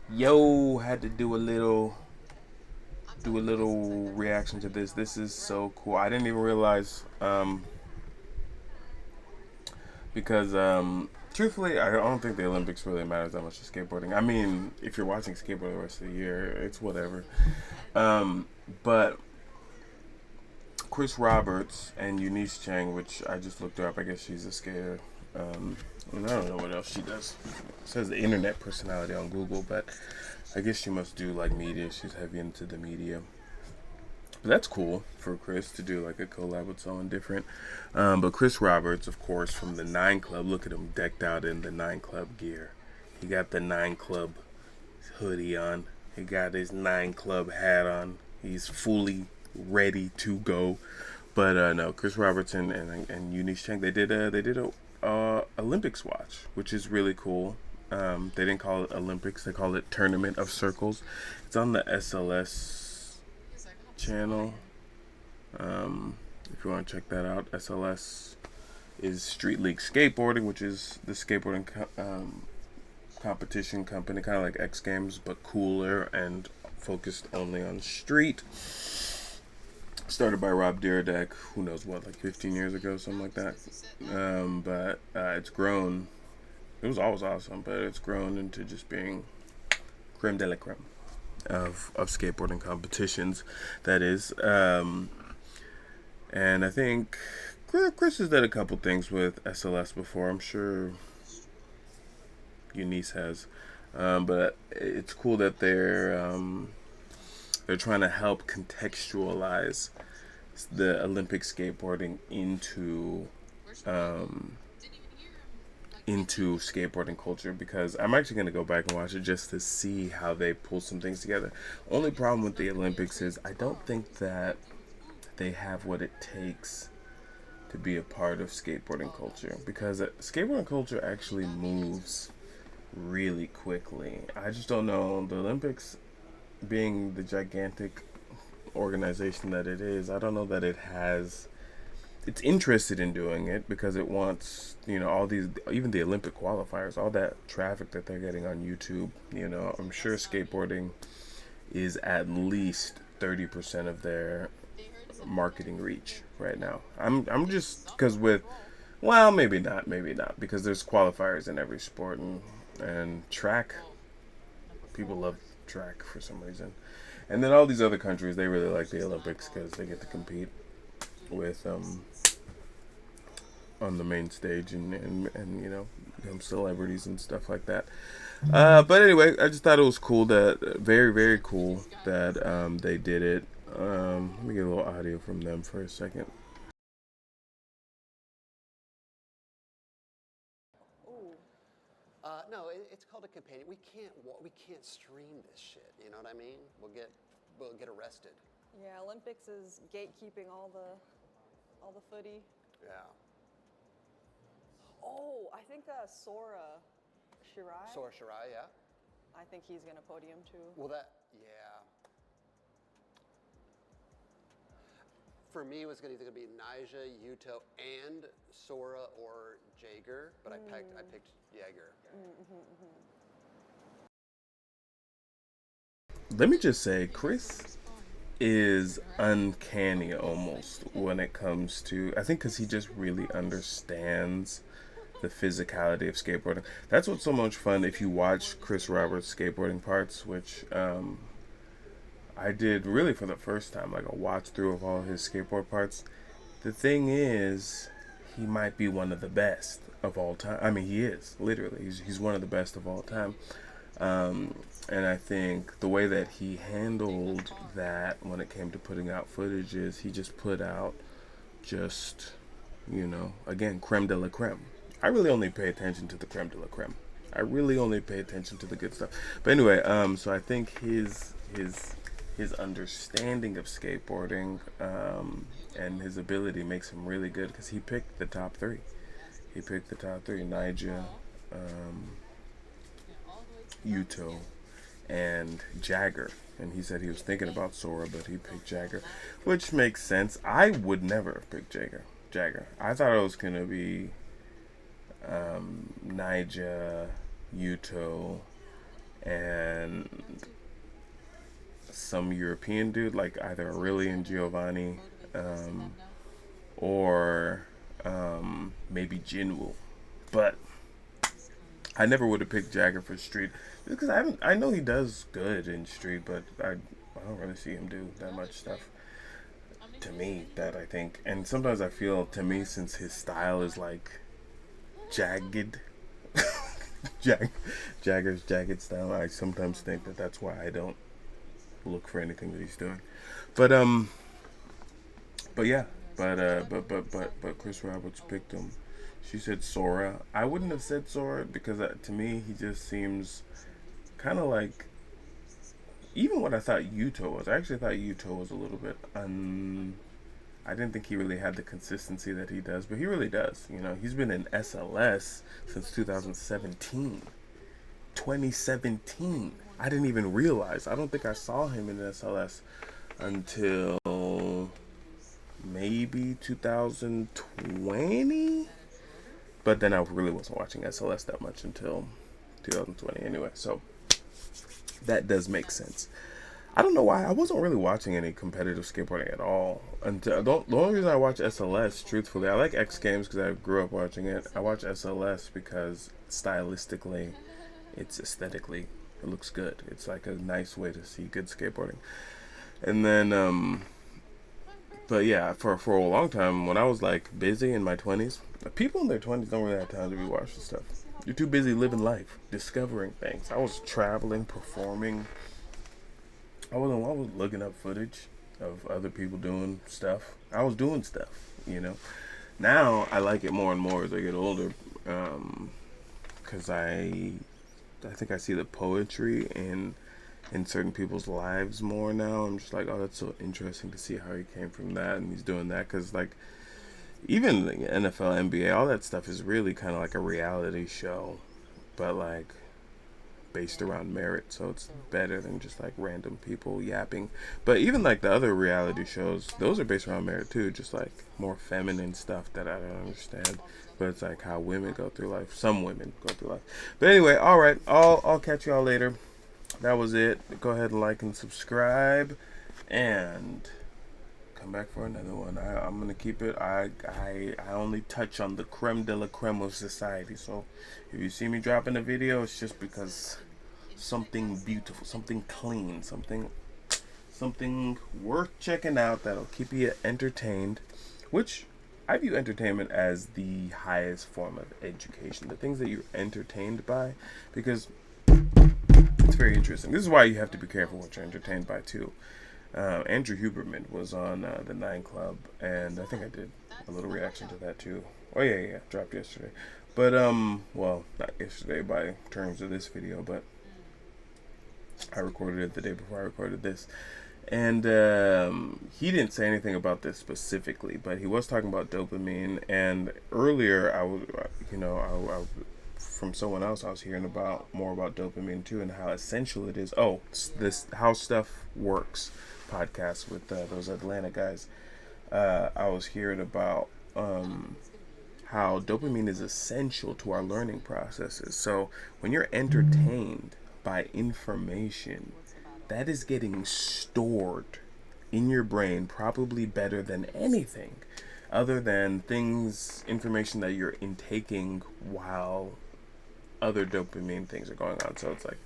Yo, had to do a little reaction to this. This is so cool. I didn't even realize because truthfully, I don't think the Olympics really matters that much to skateboarding. I mean, if you're watching skateboard the rest of the year, it's whatever. Um, but Chris Roberts and Eunice Chang, which I just looked her up. I guess she's a skater. And I don't know what else she does. It says the internet personality on Google, but I guess she must do like media. She's heavy into the media. But that's cool for Chris to do like a collab with someone different. But Chris Roberts, of course, from the Nine Club. Look at him decked out in the Nine Club gear. He got the Nine Club hoodie on. He got his Nine Club hat on. He's fully ready to go. But no, Chris Roberts and Eunice Chang, they did a Olympics watch, which is really cool. They didn't call it Olympics; they called it Tournament of Circles. It's on the SLS channel. If you want to check that out, SLS is Street League Skateboarding, which is the skateboarding competition company, kind of like X Games, but cooler and focused only on street. Started by Rob Dyrdek, who knows what, like 15 years ago, something like that. But it's grown. It was always awesome, but it's grown into just being creme de la creme of skateboarding competitions. That is, and I think Chris has done a couple things with SLS before. I'm sure Eunice has, but it's cool that they're trying to help contextualize the Olympic skateboarding um, into skateboarding culture, because I'm actually going to go back and watch it just to see how they pull some things together. Only problem with the Olympics is I don't think that they have what it takes to be a part of skateboarding culture, because skateboarding culture actually moves really quickly. I just don't know. The Olympics being the gigantic organization that it is, I don't know that it has. It's interested in doing it because it wants, all these, even the Olympic qualifiers, all that traffic that they're getting on YouTube. I'm sure skateboarding is at least 30% of their marketing reach right now. I'm just because with, well, maybe not, because there's qualifiers in every sport, and track, people love track for some reason. And then all these other countries, they really like the Olympics because they get to compete with on the main stage, and become celebrities and stuff like that. But anyway, I just thought it was cool, that very cool that they did it. Let me get a little audio from them for a second. No, it's called a companion. We can't stream this shit. You know what I mean? We'll get arrested. Yeah, Olympics is gatekeeping all the footy. Yeah. Oh, I think Sora Shirai. Sora Shirai, yeah. I think he's gonna podium too. Well, yeah. For me, it was either gonna be Nyjah, Yuto, and Sora or Jagger, but I picked Jagger. Let me just say, Chris is uncanny almost when it comes to, I think, because he just really understands the physicality of skateboarding. That's what's so much fun if you watch Chris Roberts' skateboarding parts, which I did really for the first time, like a watch through of all his skateboard parts. The thing is, he might be one of the best of all time. I mean, he is literally. He's one of the best of all time. And I think the way that he handled that when it came to putting out footage is he just put out just, again, creme de la creme. I really only pay attention to the creme de la creme. I really only pay attention to the good stuff. But anyway, so I think his understanding of skateboarding, and his ability makes him really good, because he picked the top three. He picked the top three: Nyjah, Yuto, and Jagger. And he said he was thinking about Sora, but he picked Jagger, which makes sense. I would never have picked Jagger. I thought it was gonna be Nyjah, Yuto, and and some European dude, like either Aurelian Giovanni, or maybe Jinwoo. But I never would have picked Jagger for street because I know he does good in street, but I don't really see him do that much stuff to me that I think. And sometimes I feel, to me, since his style is like jagged, Jagger's jagged style, I sometimes think that that's why I don't look for anything that he's doing. But yeah, but Chris Roberts picked him. She said Sora. I wouldn't have said Sora because to me he just seems kind of like, even what I thought Yuto was. I actually thought Yuto was a little bit I didn't think he really had the consistency that he does, but he really does. You know, he's been in SLS since 2017. 2017. I didn't even realize. I don't think I saw him in SLS until maybe 2020. But then I really wasn't watching SLS that much until 2020 anyway. So that does make sense. I don't know why. I wasn't really watching any competitive skateboarding at all. Until the only reason I watch SLS, truthfully, I like X Games because I grew up watching it. I watch SLS because stylistically, it's aesthetically, it looks good. It's like a nice way to see good skateboarding. And then, but yeah, for a long time, when I was like busy in my 20s, people in their 20s don't really have time to be watching stuff. You're too busy living life, discovering things. I was traveling, performing. I was looking up footage of other people doing stuff. I was doing stuff, you know. Now I like it more and more as I get older, because I think I see the poetry in certain people's lives more now. I'm just like, oh, that's so interesting to see how he came from that and he's doing that. Because like, even the NFL, NBA, all that stuff is really kind of like a reality show, but like based around merit, so it's better than just like random people yapping. But even like the other reality shows, those are based around merit too, just like more feminine stuff that I don't understand. But it's like how women go through life. Some women go through life. But anyway, all right, I'll catch y'all later. That was it. Go ahead and like and subscribe, and come back for another one. I'm gonna keep it. I only touch on the creme de la creme of society. So if you see me dropping a video, it's just because something beautiful, something clean, something worth checking out that'll keep you entertained, which I view entertainment as the highest form of education. The things that you're entertained by, because it's very interesting. This is why you have to be careful what you're entertained by too. Andrew Huberman was on the 9 Club, and I think I did a little reaction to that too. Oh yeah, dropped yesterday. But well, not yesterday by terms of this video, but I recorded it the day before I recorded this. And he didn't say anything about this specifically, but he was talking about dopamine. And earlier, I from someone else, I was hearing more about dopamine too, and how essential it is. Oh, this How Stuff Works podcast with those Atlanta guys. I was hearing about how dopamine is essential to our learning processes. So when you're entertained by information, that is getting stored in your brain probably better than anything other than information that you're intaking while other dopamine things are going on. So it's like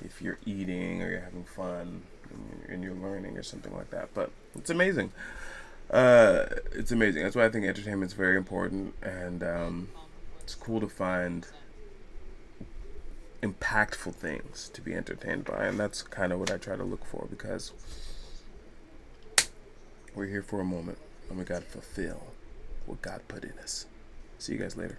if you're eating or you're having fun and you're learning or something like that. But it's amazing. It's amazing. That's why I think entertainment is very important, and it's cool to find impactful things to be entertained by, and that's kind of what I try to look for, because we're here for a moment and we got to fulfill what God put in us. See you guys later.